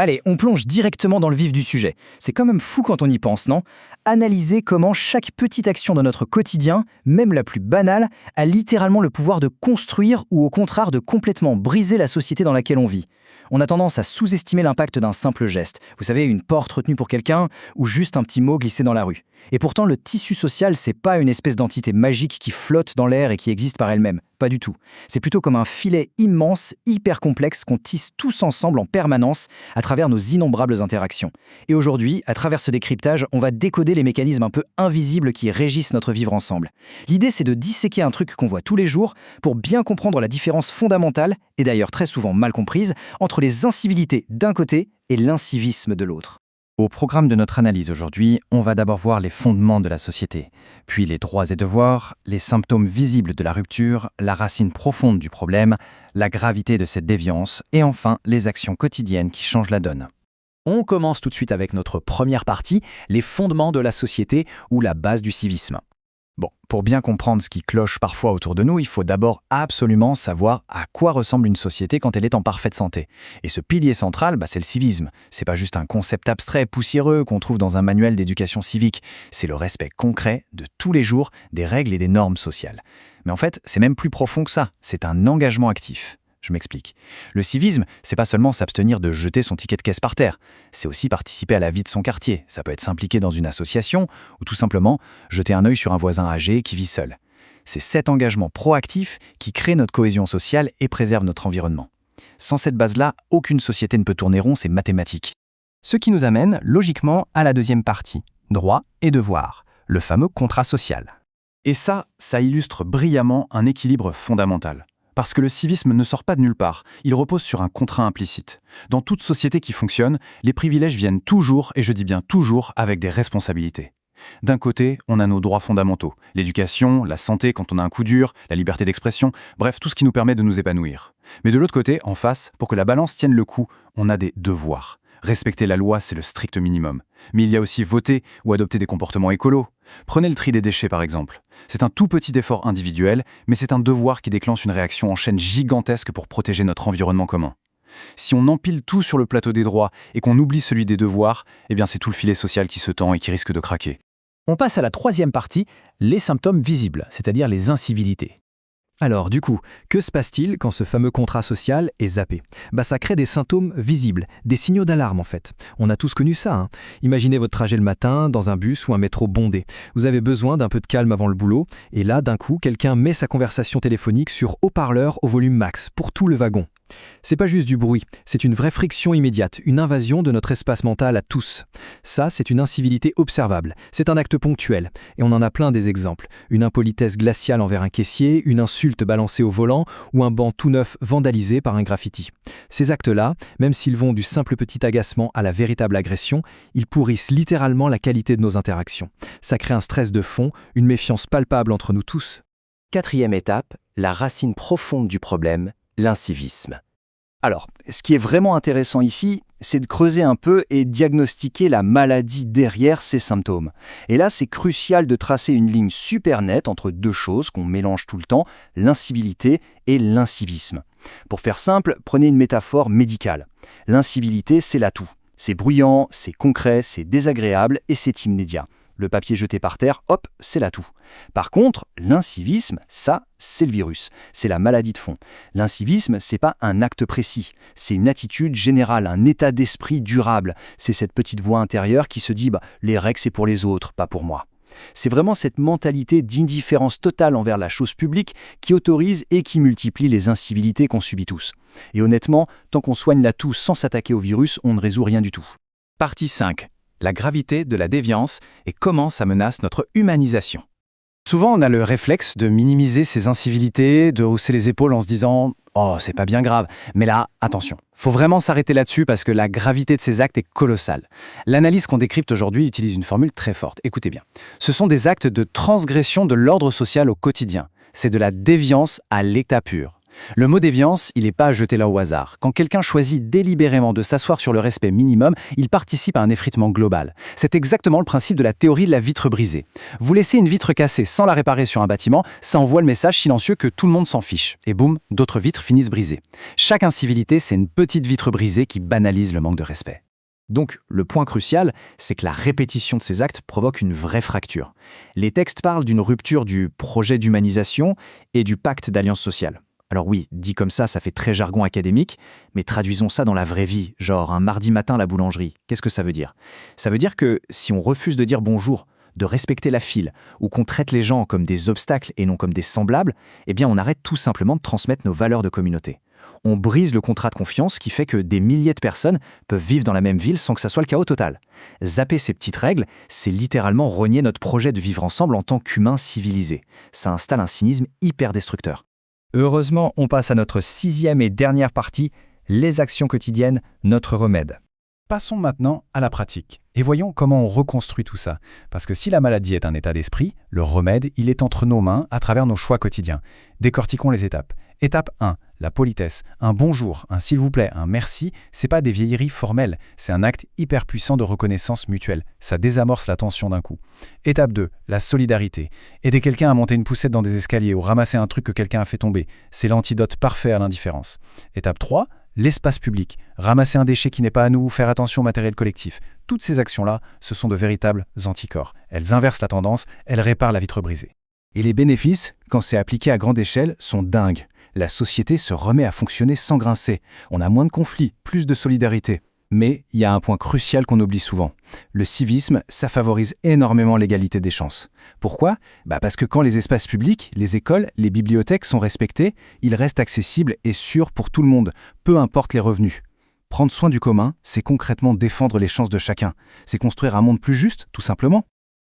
Allez, on plonge directement dans le vif du sujet. C'est quand même fou quand on y pense, non? Analyser comment chaque petite action de notre quotidien, même la plus banale, a littéralement le pouvoir de construire ou au contraire de complètement briser la société dans laquelle on vit. On a tendance à sous-estimer l'impact d'un simple geste. Vous savez, une porte retenue pour quelqu'un ou juste un petit mot glissé dans la rue. Et pourtant, le tissu social, c'est pas une espèce d'entité magique qui flotte dans l'air et qui existe par elle-même. Pas du tout. C'est plutôt comme un filet immense, hyper complexe qu'on tisse tous ensemble en permanence à travers nos innombrables interactions. Et aujourd'hui, à travers ce décryptage, on va décoder les mécanismes un peu invisibles qui régissent notre vivre ensemble. L'idée, c'est de disséquer un truc qu'on voit tous les jours pour bien comprendre la différence fondamentale, et d'ailleurs très souvent mal comprise, entre les incivilités d'un côté et l'incivisme de l'autre. Au programme de notre analyse aujourd'hui, on va d'abord voir les fondements de la société, puis les droits et devoirs, les symptômes visibles de la rupture, la racine profonde du problème, la gravité de cette déviance, et enfin les actions quotidiennes qui changent la donne. On commence tout de suite avec notre première partie, les fondements de la société ou la base du civisme. Bon, pour bien comprendre ce qui cloche parfois autour de nous, il faut d'abord absolument savoir à quoi ressemble une société quand elle est en parfaite santé. Et ce pilier central, c'est le civisme. C'est pas juste un concept abstrait, poussiéreux qu'on trouve dans un manuel d'éducation civique. C'est le respect concret de tous les jours des règles et des normes sociales. Mais en fait, c'est même plus profond que ça. C'est un engagement actif. Je m'explique. Le civisme, c'est pas seulement s'abstenir de jeter son ticket de caisse par terre, c'est aussi participer à la vie de son quartier. Ça peut être s'impliquer dans une association ou tout simplement jeter un œil sur un voisin âgé qui vit seul. C'est cet engagement proactif qui crée notre cohésion sociale et préserve notre environnement. Sans cette base-là, aucune société ne peut tourner rond, c'est mathématique. Ce qui nous amène logiquement à la deuxième partie, droits et devoirs, le fameux contrat social. Et ça illustre brillamment un équilibre fondamental. Parce que le civisme ne sort pas de nulle part, il repose sur un contrat implicite. Dans toute société qui fonctionne, les privilèges viennent toujours, et je dis bien toujours, avec des responsabilités. D'un côté, on a nos droits fondamentaux, l'éducation, la santé quand on a un coup dur, la liberté d'expression, bref, tout ce qui nous permet de nous épanouir. Mais de l'autre côté, en face, pour que la balance tienne le coup, on a des devoirs. Respecter la loi, c'est le strict minimum. Mais il y a aussi voter ou adopter des comportements écolos. Prenez le tri des déchets par exemple. C'est un tout petit effort individuel, mais c'est un devoir qui déclenche une réaction en chaîne gigantesque pour protéger notre environnement commun. Si on empile tout sur le plateau des droits et qu'on oublie celui des devoirs, c'est tout le filet social qui se tend et qui risque de craquer. On passe à la troisième partie, les symptômes visibles, c'est-à-dire les incivilités. Alors du coup, que se passe-t-il quand ce fameux contrat social est zappé? Ça crée des symptômes visibles, des signaux d'alarme en fait. On a tous connu ça. Imaginez votre trajet le matin, dans un bus ou un métro bondé. Vous avez besoin d'un peu de calme avant le boulot, et là d'un coup, quelqu'un met sa conversation téléphonique sur haut-parleur au volume max, pour tout le wagon. C'est pas juste du bruit, c'est une vraie friction immédiate, une invasion de notre espace mental à tous. Ça, c'est une incivilité observable, c'est un acte ponctuel, et on en a plein des exemples. Une impolitesse glaciale envers un caissier, une insulte balancée au volant, ou un banc tout neuf vandalisé par un graffiti. Ces actes-là, même s'ils vont du simple petit agacement à la véritable agression, ils pourrissent littéralement la qualité de nos interactions. Ça crée un stress de fond, une méfiance palpable entre nous tous. Quatrième étape, la racine profonde du problème, l'incivisme. Alors, ce qui est vraiment intéressant ici, c'est de creuser un peu et diagnostiquer la maladie derrière ces symptômes. Et là, c'est crucial de tracer une ligne super nette entre deux choses qu'on mélange tout le temps, l'incivilité et l'incivisme. Pour faire simple, prenez une métaphore médicale. L'incivilité, c'est la toux. C'est bruyant, c'est concret, c'est désagréable et c'est immédiat. Le papier jeté par terre, hop, c'est la toux. Par contre, l'incivisme, ça, c'est le virus. C'est la maladie de fond. L'incivisme, c'est pas un acte précis. C'est une attitude générale, un état d'esprit durable. C'est cette petite voix intérieure qui se dit « les règles, c'est pour les autres, pas pour moi ». C'est vraiment cette mentalité d'indifférence totale envers la chose publique qui autorise et qui multiplie les incivilités qu'on subit tous. Et honnêtement, tant qu'on soigne la toux sans s'attaquer au virus, on ne résout rien du tout. Partie 5. La gravité de la déviance et comment ça menace notre humanisation. Souvent, on a le réflexe de minimiser ces incivilités, de hausser les épaules en se disant « Oh, c'est pas bien grave ». Mais là, attention, faut vraiment s'arrêter là-dessus parce que la gravité de ces actes est colossale. L'analyse qu'on décrypte aujourd'hui utilise une formule très forte. Écoutez bien. Ce sont des actes de transgression de l'ordre social au quotidien. C'est de la déviance à l'état pur. Le mot déviance, il n'est pas jeté là au hasard. Quand quelqu'un choisit délibérément de s'asseoir sur le respect minimum, il participe à un effritement global. C'est exactement le principe de la théorie de la vitre brisée. Vous laissez une vitre cassée sans la réparer sur un bâtiment, ça envoie le message silencieux que tout le monde s'en fiche. Et boum, d'autres vitres finissent brisées. Chaque incivilité, c'est une petite vitre brisée qui banalise le manque de respect. Donc, le point crucial, c'est que la répétition de ces actes provoque une vraie fracture. Les textes parlent d'une rupture du projet d'humanisation et du pacte d'alliance sociale. Alors oui, dit comme ça fait très jargon académique, mais traduisons ça dans la vraie vie, genre un mardi matin à la boulangerie. Qu'est-ce que ça veut dire? Ça veut dire que si on refuse de dire bonjour, de respecter la file, ou qu'on traite les gens comme des obstacles et non comme des semblables, eh bien on arrête tout simplement de transmettre nos valeurs de communauté. On brise le contrat de confiance qui fait que des milliers de personnes peuvent vivre dans la même ville sans que ça soit le chaos total. Zapper ces petites règles, c'est littéralement renier notre projet de vivre ensemble en tant qu'humains civilisés. Ça installe un cynisme hyper destructeur. Heureusement, on passe à notre 6e et dernière partie, les actions quotidiennes, notre remède. Passons maintenant à la pratique et voyons comment on reconstruit tout ça. Parce que si la maladie est un état d'esprit, le remède, il est entre nos mains à travers nos choix quotidiens. Décortiquons les étapes. Étape 1, la politesse. Un bonjour, un s'il vous plaît, un merci, c'est pas des vieilleries formelles, c'est un acte hyper puissant de reconnaissance mutuelle. Ça désamorce la tension d'un coup. Étape 2, la solidarité. Aider quelqu'un à monter une poussette dans des escaliers ou ramasser un truc que quelqu'un a fait tomber, c'est l'antidote parfait à l'indifférence. Étape 3, l'espace public. Ramasser un déchet qui n'est pas à nous, faire attention au matériel collectif. Toutes ces actions-là, ce sont de véritables anticorps. Elles inversent la tendance, elles réparent la vitre brisée. Et les bénéfices, quand c'est appliqué à grande échelle, sont dingues. La société se remet à fonctionner sans grincer. On a moins de conflits, plus de solidarité. Mais il y a un point crucial qu'on oublie souvent. Le civisme, ça favorise énormément l'égalité des chances. Pourquoi? Parce que quand les espaces publics, les écoles, les bibliothèques sont respectés, ils restent accessibles et sûrs pour tout le monde, peu importe les revenus. Prendre soin du commun, c'est concrètement défendre les chances de chacun. C'est construire un monde plus juste, tout simplement.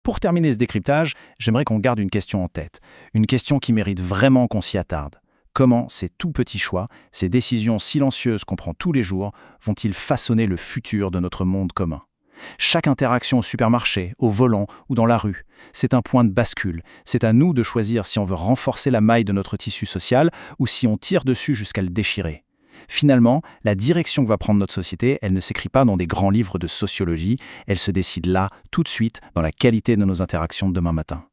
Pour terminer ce décryptage, j'aimerais qu'on garde une question en tête. Une question qui mérite vraiment qu'on s'y attarde. Comment ces tout petits choix, ces décisions silencieuses qu'on prend tous les jours, vont-ils façonner le futur de notre monde commun? Chaque interaction au supermarché, au volant ou dans la rue, c'est un point de bascule. C'est à nous de choisir si on veut renforcer la maille de notre tissu social ou si on tire dessus jusqu'à le déchirer. Finalement, la direction que va prendre notre société, elle ne s'écrit pas dans des grands livres de sociologie, elle se décide là, tout de suite, dans la qualité de nos interactions de demain matin.